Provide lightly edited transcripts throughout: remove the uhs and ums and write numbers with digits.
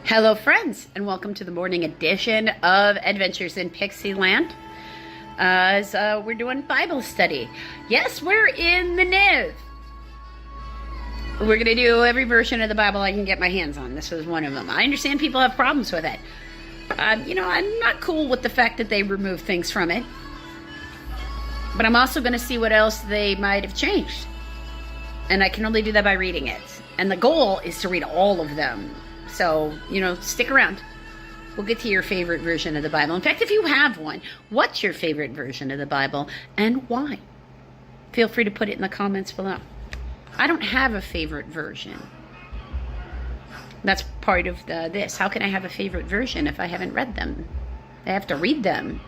Hello friends, and welcome to the morning edition of Adventures in Pixieland. As we're doing Bible study. Yes, we're in the Niv. We're going to do every version of the Bible I can get my hands on. This was one of them. I understand people have problems with it. I'm not cool with the fact that they remove things from it. But I'm also going to see what else they might have changed. And I can only do that by reading it. And the goal is to read all of them. So, stick around. We'll get to your favorite version of the Bible. In fact, if you have one, what's your favorite version of the Bible and why? Feel free to put it in the comments below. I don't have a favorite version. That's part of this. How can I have a favorite version if I haven't read them? I have to read them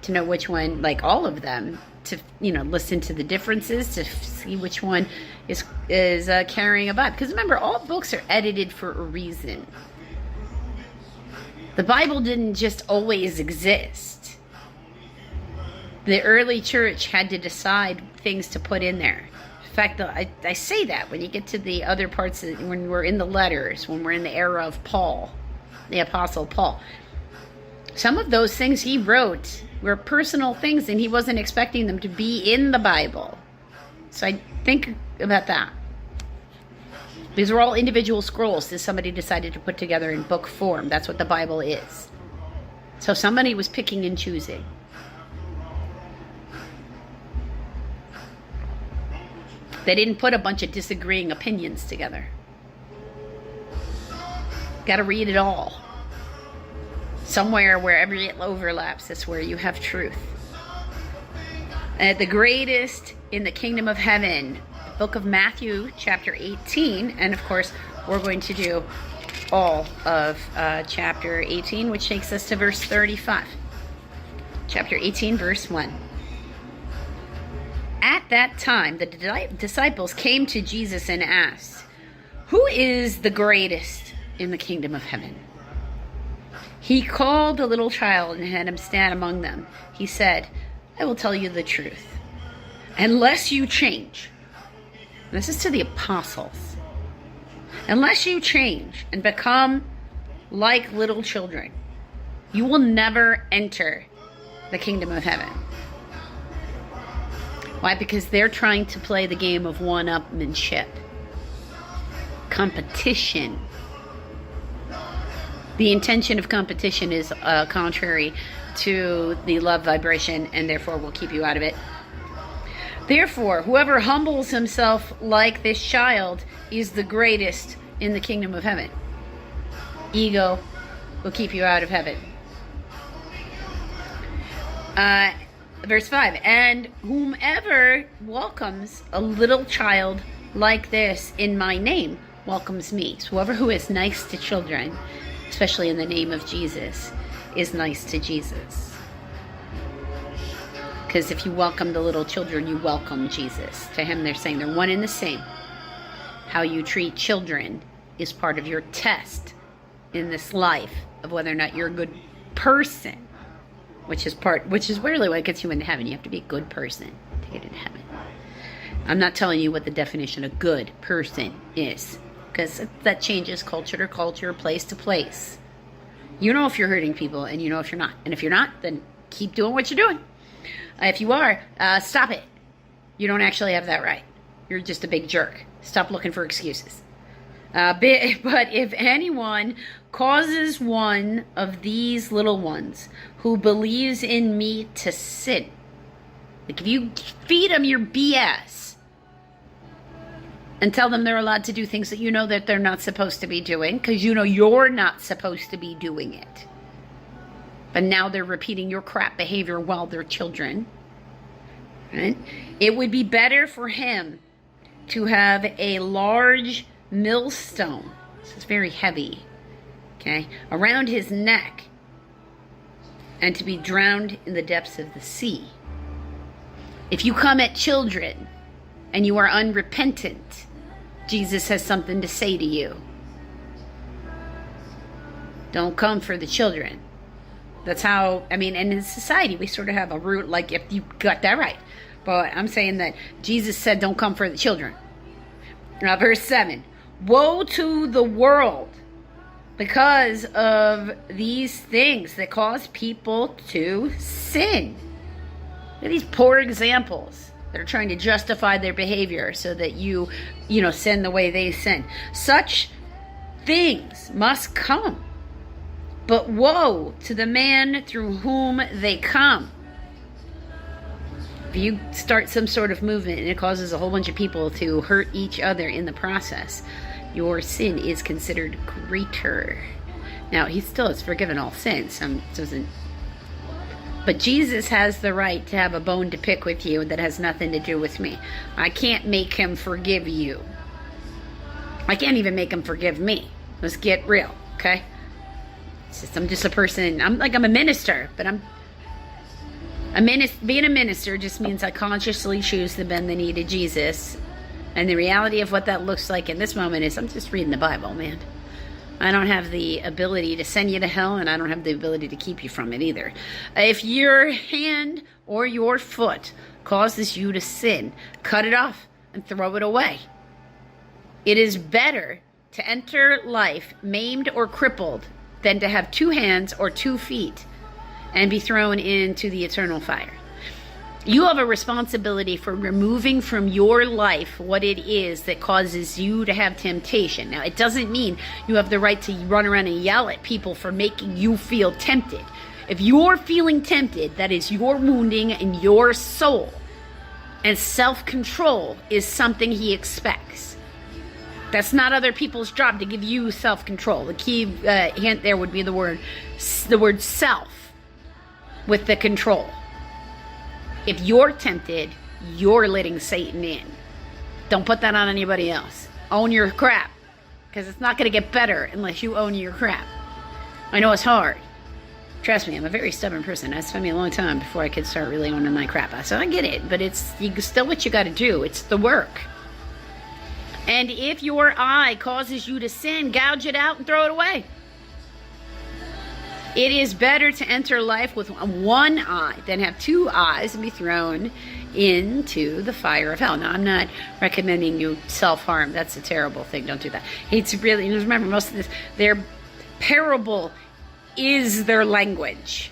to know which one, like all of them, to listen to the differences, to see which one is carrying a vibe. Because remember, all books are edited for a reason. The Bible didn't just always exist. The early church had to decide things to put in there. In fact, I say that when you get to the other parts, when we're in the letters, when we're in the era of Paul, the Apostle Paul. Some of those things he wrote were personal things, and he wasn't expecting them to be in the Bible. So I think about that. These are all individual scrolls that somebody decided to put together in book form. That's what the Bible is. So somebody was picking and choosing. They didn't put a bunch of disagreeing opinions together. Got to read it all. Somewhere, wherever it overlaps, that's where you have truth. The greatest in the kingdom of heaven, the book of Matthew, chapter 18. And of course, we're going to do all of chapter 18, which takes us to verse 35. Chapter 18, verse 1. At that time, the disciples came to Jesus and asked, "Who is the greatest in the kingdom of heaven?" He called a little child and had him stand among them. He said, "I will tell you the truth. Unless you change," this is to the apostles, "unless you change and become like little children, you will never enter the kingdom of heaven." Why? Because they're trying to play the game of one-upmanship, competition. The intention of competition is contrary to the love vibration, and therefore will keep you out of it. Therefore, whoever humbles himself like this child is the greatest in the kingdom of heaven. Ego will keep you out of heaven. Verse 5, "And whomever welcomes a little child like this in my name welcomes me." So whoever who is nice to children, especially in the name of Jesus, is nice to Jesus. Because if you welcome the little children, you welcome Jesus. To him, they're saying they're one and the same. How you treat children is part of your test in this life of whether or not you're a good person, which is really what gets you into heaven. You have to be a good person to get into heaven. I'm not telling you what the definition of good person is, because that changes culture to culture, place to place. You know if you're hurting people, and you know if you're not. And if you're not, then keep doing what you're doing. If you are, stop it. You don't actually have that right. You're just a big jerk. Stop looking for excuses. But if anyone causes one of these little ones who believes in me to sin, like if you feed them your BS and tell them they're allowed to do things that you know that they're not supposed to be doing, because you know you're not supposed to be doing it, but now they're repeating your crap behavior while they're children, right? It would be better for him to have a large millstone, this is very heavy, okay, around his neck, and to be drowned in the depths of the sea. If you come at children and you are unrepentant, Jesus has something to say to you. Don't come for the children. That's how, and in society we sort of have a root, like if you got that right. But I'm saying that Jesus said don't come for the children. Verse 7, "Woe to the world because of these things that cause people to sin. Look at these poor examples that are trying to justify their behavior so that you sin the way they sin. Such things must come, but woe to the man through whom they come. If you start some sort of movement and it causes a whole bunch of people to hurt each other in the process, your sin is considered greater. Now, he still has forgiven all sins. But Jesus has the right to have a bone to pick with you that has nothing to do with me. I can't make him forgive you. I can't even make him forgive me. Let's get real, okay? I'm just a person. I'm a minister, but being a minister just means I consciously choose to bend the knee to Jesus. And the reality of what that looks like in this moment is I'm just reading the Bible, man. I don't have the ability to send you to hell, and I don't have the ability to keep you from it either. If your hand or your foot causes you to sin, cut it off and throw it away. It is better to enter life maimed or crippled than to have 2 hands or 2 feet and be thrown into the eternal fire. You have a responsibility for removing from your life what it is that causes you to have temptation. Now, it doesn't mean you have the right to run around and yell at people for making you feel tempted. If you're feeling tempted, that is your wounding in your soul. And self-control is something he expects. That's not other people's job to give you self-control. The key hint there would be the word self with the control. If you're tempted, you're letting Satan in. Don't put that on anybody else. Own your crap, because it's not going to get better unless you own your crap. I know it's hard. Trust me, I'm a very stubborn person. It took me a long time before I could start really owning my crap. So I get it, but it's still what you got to do. It's the work. And if your eye causes you to sin, gouge it out and throw it away. It is better to enter life with one eye than have 2 eyes and be thrown into the fire of hell. Now, I'm not recommending you self-harm. That's a terrible thing. Don't do that. It's really, remember, most of this, their parable is their language.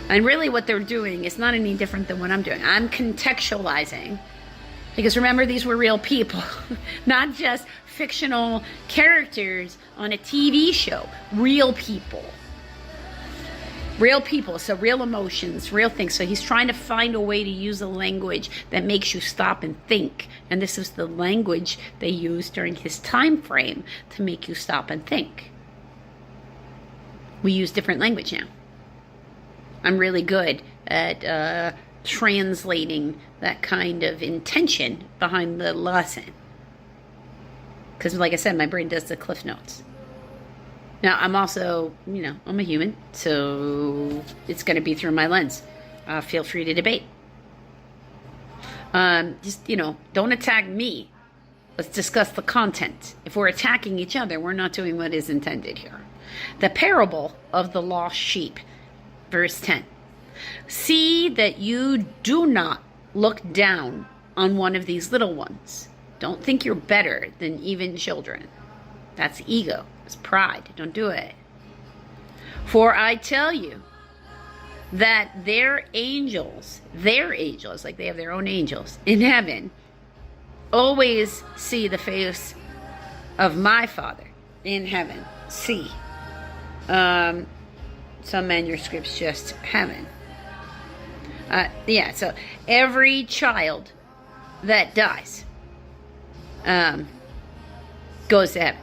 And really what they're doing is not any different than what I'm doing. I'm contextualizing. Because remember, these were real people, not just fictional characters on a TV show. Real people. Real people, so real emotions, real things. So he's trying to find a way to use a language that makes you stop and think. And this is the language they used during his time frame to make you stop and think. We use different language now. I'm really good at translating that kind of intention behind the lesson. Because like I said, my brain does the cliff notes. Now, I'm also, I'm a human, so it's going to be through my lens. Feel free to debate. Don't attack me. Let's discuss the content. If we're attacking each other, we're not doing what is intended here. The parable of the lost sheep, verse 10. See that you do not look down on one of these little ones. Don't think you're better than even children. That's ego. It's pride. Don't do it. For I tell you that their angels, like they have their own angels in heaven, always see the face of my Father in heaven. See. Some manuscripts just heaven. So every child that dies goes to heaven.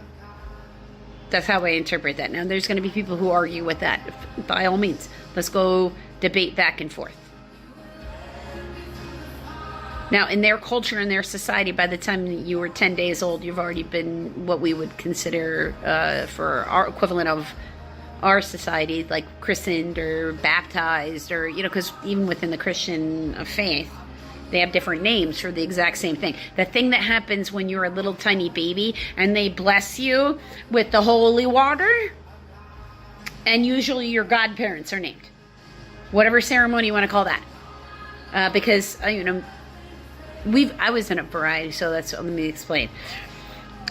That's how I interpret that. Now, there's going to be people who argue with that. By all means, let's go debate back and forth. Now, in their culture, in their society, by the time you were 10 days old, you've already been what we would consider for our equivalent of our society, like christened or baptized, or, because even within the Christian faith, they have different names for the exact same thing. The thing that happens when you're a little tiny baby and they bless you with the holy water, and usually your godparents are named. Whatever ceremony you want to call that. Because, I was in a variety, so let me explain.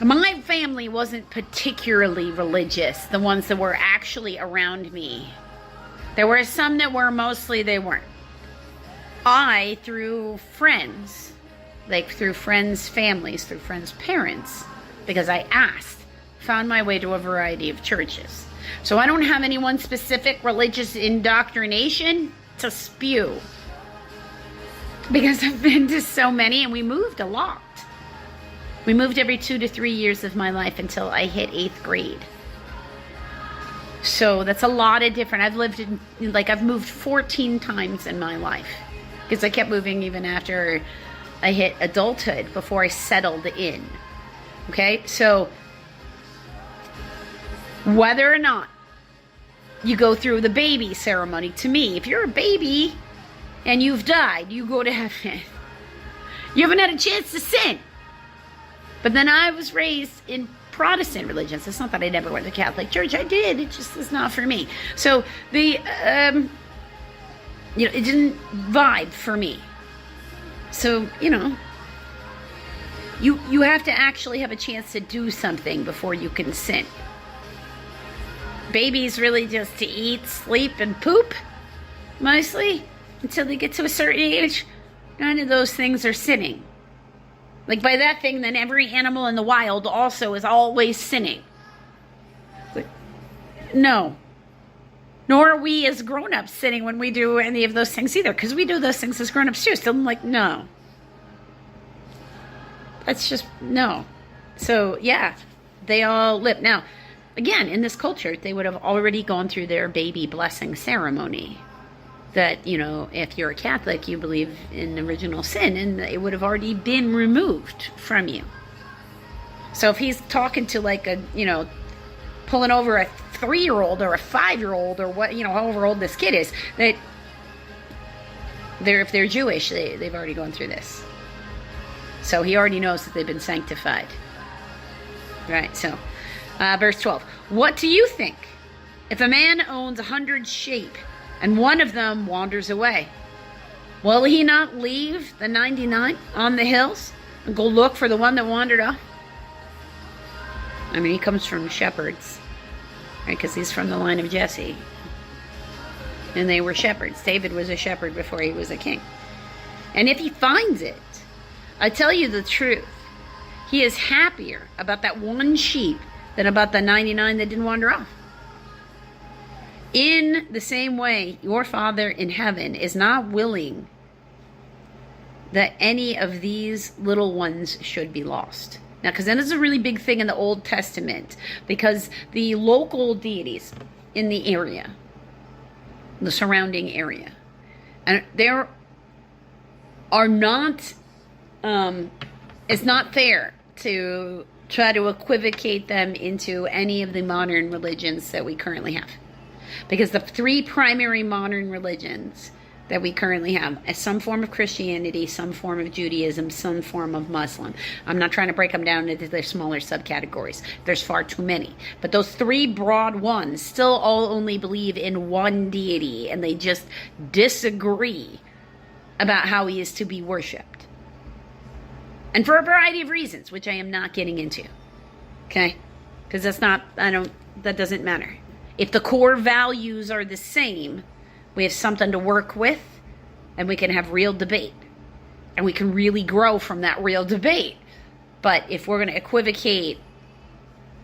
My family wasn't particularly religious, the ones that were actually around me. There were some that were, mostly they weren't. I, through friends, like through friends' families, through friends' parents, because I asked, found my way to a variety of churches. So I don't have any one specific religious indoctrination to spew, because I've been to so many, and we moved a lot. We moved every 2 to 3 years of my life until I hit 8th grade. So that's a lot of different. I've moved 14 times in my life, because I kept moving even after I hit adulthood, before I settled in. Okay, so whether or not you go through the baby ceremony, to me, if you're a baby and you've died, you go to heaven. You haven't had a chance to sin. But then I was raised in Protestant religions. It's not that I never went to Catholic church. I did. It just was not for me. So it didn't vibe for me. So, you have to actually have a chance to do something before you can sin. Babies really just to eat, sleep, and poop, mostly, until they get to a certain age. None of those things are sinning. Like, by that thing, then every animal in the wild also is always sinning. But no. Nor are we as grown-ups sinning when we do any of those things either, because we do those things as grown-ups too. So I'm like, no. That's just, no. So, yeah, they all live. Now, again, in this culture, they would have already gone through their baby blessing ceremony. That, if you're a Catholic, you believe in original sin, and it would have already been removed from you. So if he's talking to pulling over a 3-year-old or a 5-year-old or what, however old this kid is, if they're Jewish, they've already gone through this. So he already knows that they've been sanctified. Right, so verse 12. What do you think? If a man owns 100 sheep, and one of them wanders away, will he not leave the 99 on the hills and go look for the one that wandered off? I mean, he comes from shepherds, right? Because he's from the line of Jesse. And they were shepherds. David was a shepherd before he was a king. And if he finds it, I tell you the truth, he is happier about that one sheep than about the 99 that didn't wander off. In the same way, your Father in heaven is not willing that any of these little ones should be lost. Now, because that is a really big thing in the Old Testament, because the local deities in the area, the surrounding area, and there are not, it's not fair to try to equivocate them into any of the modern religions that we currently have. Because the 3 primary modern religions that we currently have is some form of Christianity, some form of Judaism, some form of Muslim. I'm not trying to break them down into their smaller subcategories. There's far too many. But those 3 broad ones still all only believe in one deity, and they just disagree about how he is to be worshipped. And for a variety of reasons, which I am not getting into. Okay? Because that doesn't matter. If the core values are the same, we have something to work with, and we can have real debate. And we can really grow from that real debate. But if we're going to equivocate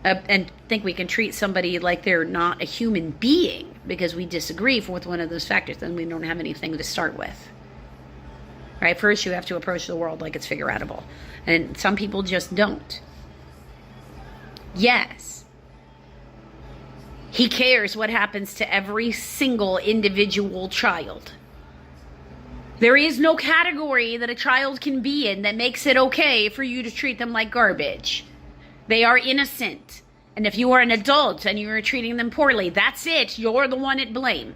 and think we can treat somebody like they're not a human being because we disagree with one of those factors, then we don't have anything to start with. Right? First, you have to approach the world like it's figure-outable. And some people just don't. Yes. He cares what happens to every single individual child. There is no category that a child can be in that makes it okay for you to treat them like garbage. They are innocent. And if you are an adult and you are treating them poorly, that's it. You're the one at blame.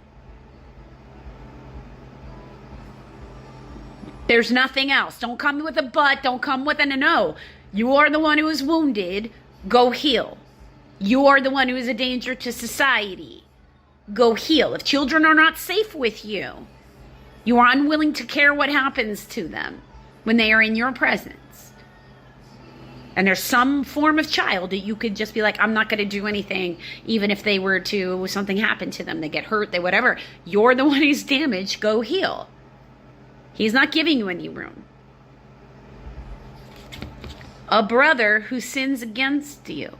There's nothing else. Don't come with a but. Don't come with a no. You are the one who is wounded. Go heal. You are the one who is a danger to society. Go heal. If children are not safe with you, you are unwilling to care what happens to them when they are in your presence. And there's some form of child that you could just be like, I'm not going to do anything, even if they were to, something happen to them, they get hurt, they whatever. You're the one who's damaged, go heal. He's not giving you any room. A brother who sins against you.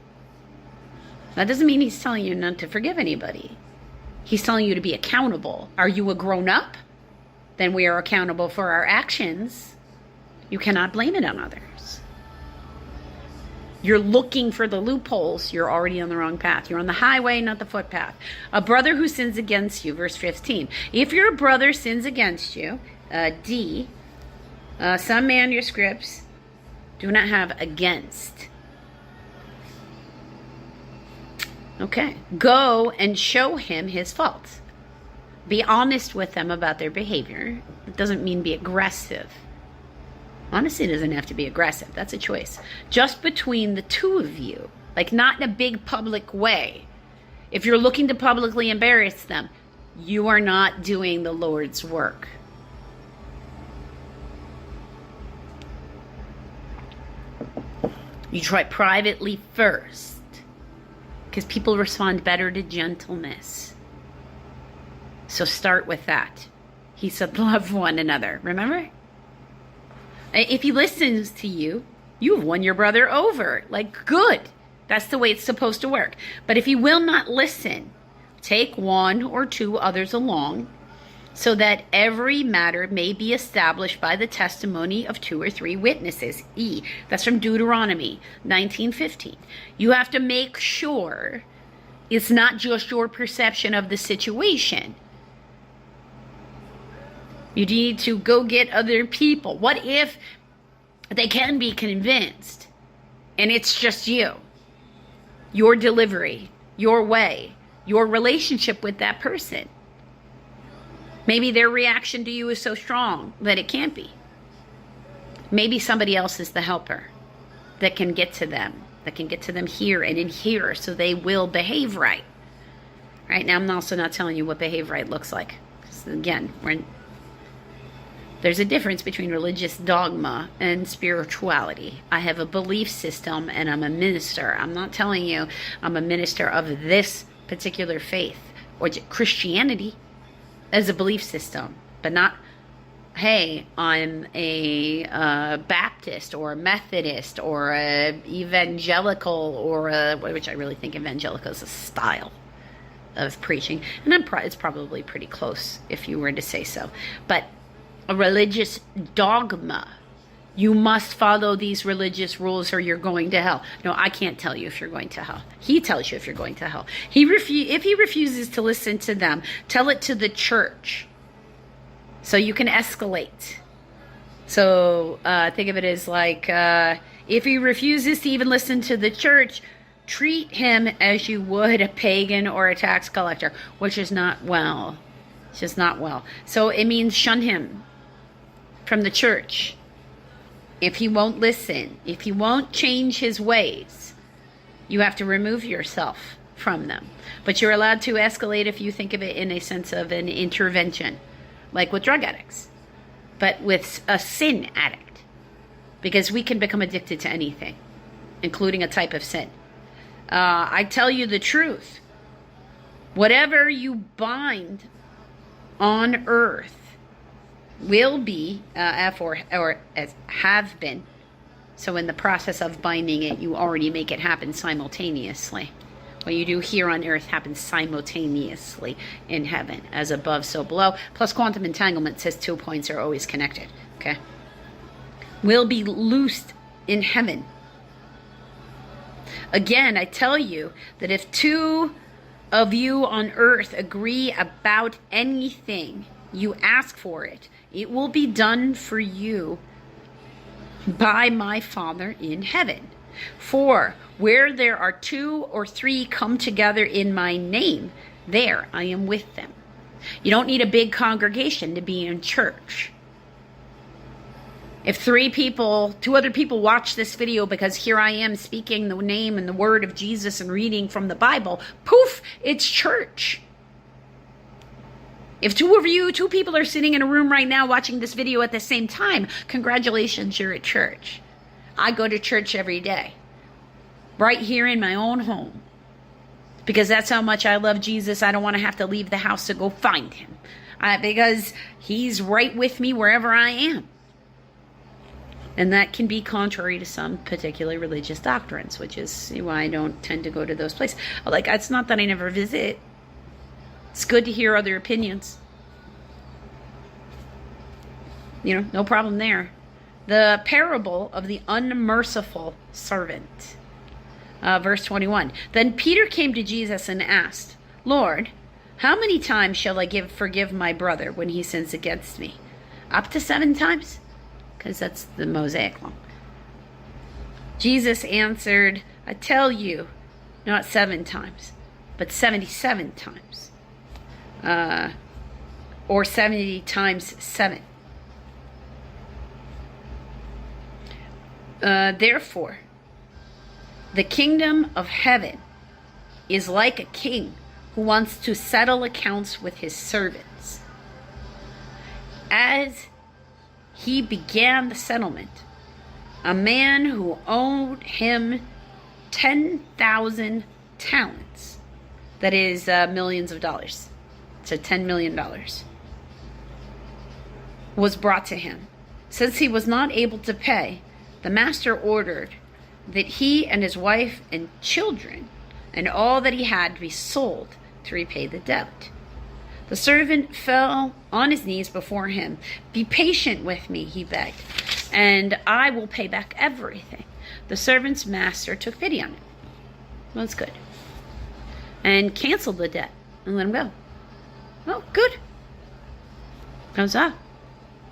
That doesn't mean he's telling you not to forgive anybody. He's telling you to be accountable. Are you a grown-up? Then we are accountable for our actions. You cannot blame it on others. You're looking for the loopholes. You're already on the wrong path. You're on the highway, not the footpath. A brother who sins against you, verse 15. If your brother sins against you, D, some manuscripts do not have against. Okay. Go and show him his faults. Be honest with them about their behavior. It doesn't mean be aggressive. Honesty doesn't have to be aggressive. That's a choice. Just between the two of you. Like not in a big public way. If you're looking to publicly embarrass them, you are not doing the Lord's work. You try privately first. Because people respond better to gentleness. So start with that. He said, love one another. Remember? If he listens to you, you've won your brother over. Like, good. That's the way it's supposed to work. But if he will not listen, take one or two others along, so that every matter may be established by the testimony of 2 or 3 witnesses. E. That's from Deuteronomy 19:15. You have to make sure it's not just your perception of the situation. You need to go get other people. What if they can be convinced and it's just you? Your delivery, your way, your relationship with that person. Maybe their reaction to you is so strong that it can't be. Maybe somebody else is the helper that can get to them, here and in here, so they will behave right. Right now, I'm also not telling you what behave right looks like. Because again, there's a difference between religious dogma and spirituality. I have a belief system and I'm a minister. I'm not telling you I'm a minister of this particular faith or Christianity as a belief system, but not, hey, I'm a Baptist or a Methodist or a evangelical or which I really think evangelical is a style of preaching. And it's probably pretty close if you were to say so. But a religious dogma. You must follow these religious rules or you're going to hell. No, I can't tell you if you're going to hell. He tells you if you're going to hell. If he refuses to listen to them, tell it to the church. So you can escalate. So think of it as like, if he refuses to even listen to the church, treat him as you would a pagan or a tax collector, which is not well. It's just not well. So it means shun him from the church. If he won't listen, if he won't change his ways, you have to remove yourself from them. But you're allowed to escalate if you think of it in a sense of an intervention, like with drug addicts, but with a sin addict, because we can become addicted to anything, including a type of sin. I tell you the truth. Whatever you bind on earth will be, or as have been. So in the process of binding it, you already make it happen simultaneously. What you do here on earth happens simultaneously in heaven. As above, so below. Plus quantum entanglement says 2 points are always connected. Okay? Will be loosed in heaven. Again, I tell you that if 2 of you on earth agree about anything, you ask for it, it will be done for you by my Father in heaven. For where there are 2 or 3 come together in my name, there I am with them. You don't need a big congregation to be in church. If 2 other people watch this video because here I am speaking the name and the word of Jesus and reading from the Bible, poof, it's church. If 2 people are sitting in a room right now watching this video at the same time, congratulations, you're at church. I go to church every day, right here in my own home, because that's how much I love Jesus. I don't want to have to leave the house to go find him, because he's right with me wherever I am. And that can be contrary to some particular religious doctrines, which is why I don't tend to go to those places. Like, it's not that I never visit. It's good to hear other opinions. No problem there. The parable of the unmerciful servant. Verse 21. Then Peter came to Jesus and asked, Lord, how many times shall I forgive my brother when he sins against me? Up to 7 times? Because that's the Mosaic law. Jesus answered, I tell you, not 7 times, but 77 times. Or 70 times 7. Therefore, the kingdom of heaven is like a king who wants to settle accounts with his servants. As he began the settlement, a man who owed him 10,000 talents, that is millions of dollars, so $10 million, was brought to him. Since he was not able to pay, the master ordered that he and his wife and children and all that he had be sold to repay the debt. The servant fell on his knees before him. Be patient with me, he begged, and I will pay back everything. The servant's master took pity on him. Well, that's good. And canceled the debt and let him go. Well, good. How's that?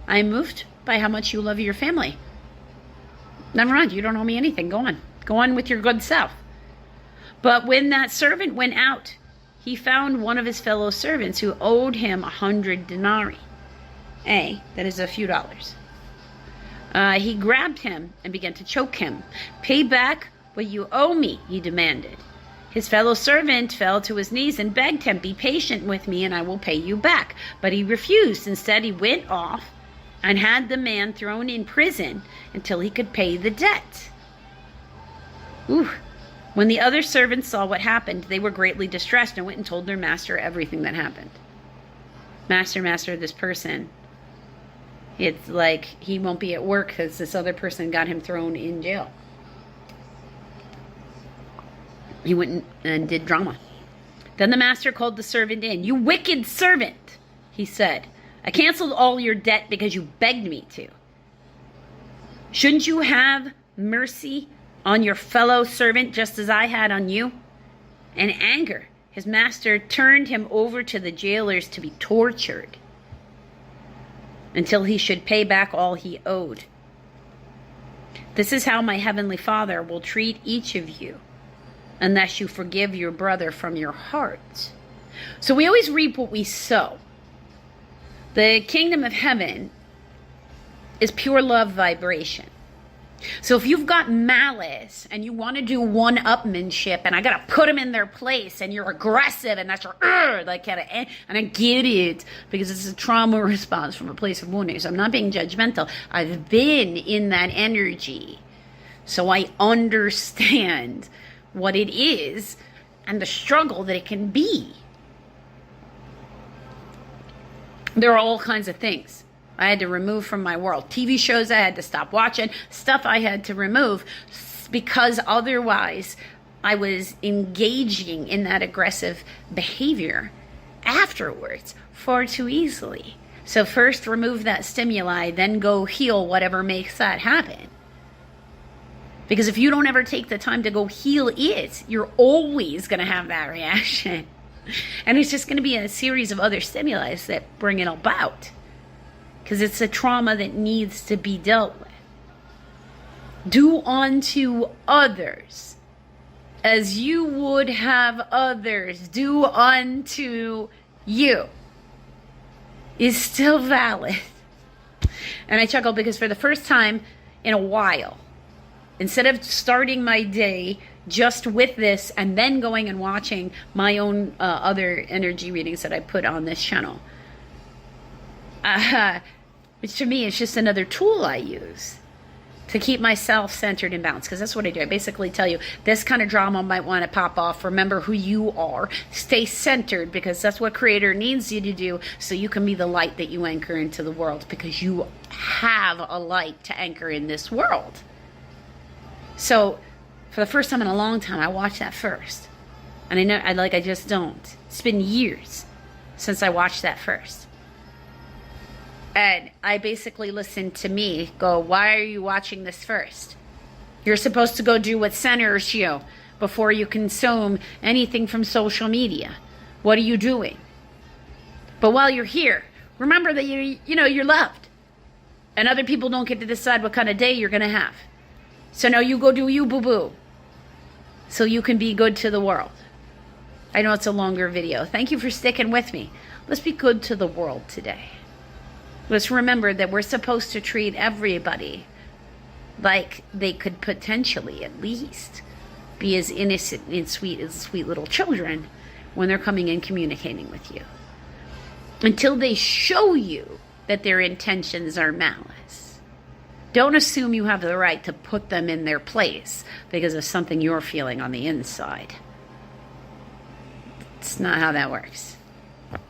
I am moved by how much you love your family. Never mind, you don't owe me anything. Go on. Go on with your good self. But when that servant went out, he found one of his fellow servants who owed him 100 denarii. That is a few dollars. He grabbed him and began to choke him. Pay back what you owe me, he demanded. His fellow servant fell to his knees and begged him, be patient with me and I will pay you back. But he refused. Instead, he went off and had the man thrown in prison until he could pay the debt. Ooh. When the other servants saw what happened, they were greatly distressed and went and told their master everything that happened. Master, this person, it's like he won't be at work because this other person got him thrown in jail. He went and did drama. Then the master called the servant in. You wicked servant, he said. I canceled all your debt because you begged me to. Shouldn't you have mercy on your fellow servant just as I had on you? In anger, his master turned him over to the jailers to be tortured until he should pay back all he owed. This is how my heavenly Father will treat each of you unless you forgive your brother from your heart. So we always reap what we sow. The kingdom of heaven is pure love vibration. So if you've got malice and you want to do one-upmanship and I got to put them in their place and you're aggressive and that's your like kind of, and I get it because it's a trauma response from a place of wounding. So I'm not being judgmental. I've been in that energy. So I understand what it is and the struggle that it can be. There are all kinds of things I had to remove from my world. TV shows I had to stop watching, stuff I had to remove because otherwise I was engaging in that aggressive behavior afterwards far too easily. So first remove that stimuli, then go heal whatever makes that happen. Because if you don't ever take the time to go heal it, you're always going to have that reaction. And it's just going to be a series of other stimuli that bring it about. Because it's a trauma that needs to be dealt with. Do unto others as you would have others do unto you is still valid. And I chuckle because for the first time in a while, instead of starting my day just with this and then going and watching my own other energy readings that I put on this channel, which to me is just another tool I use. to keep myself centered and balanced, because that's what I do. I basically tell you this kind of drama might want to pop off. Remember who you are. Stay centered, because that's what Creator needs you to do, so you can be the light that you anchor into the world, because you have a light to anchor in this world. So for the first time in a long time, I watched that first. And I just don't. It's been years since I watched that first. And I basically listened to me go, why are you watching this first? You're supposed to go do what centers you before you consume anything from social media. What are you doing? But while you're here, remember that you're loved. And other people don't get to decide what kind of day you're going to have. So now you go do you, boo-boo. So you can be good to the world. I know it's a longer video. Thank you for sticking with me. Let's be good to the world today. Let's remember that we're supposed to treat everybody like they could potentially at least be as innocent and sweet as sweet little children when they're coming and communicating with you. Until they show you that their intentions are malice. Don't assume you have the right to put them in their place because of something you're feeling on the inside. It's not how that works.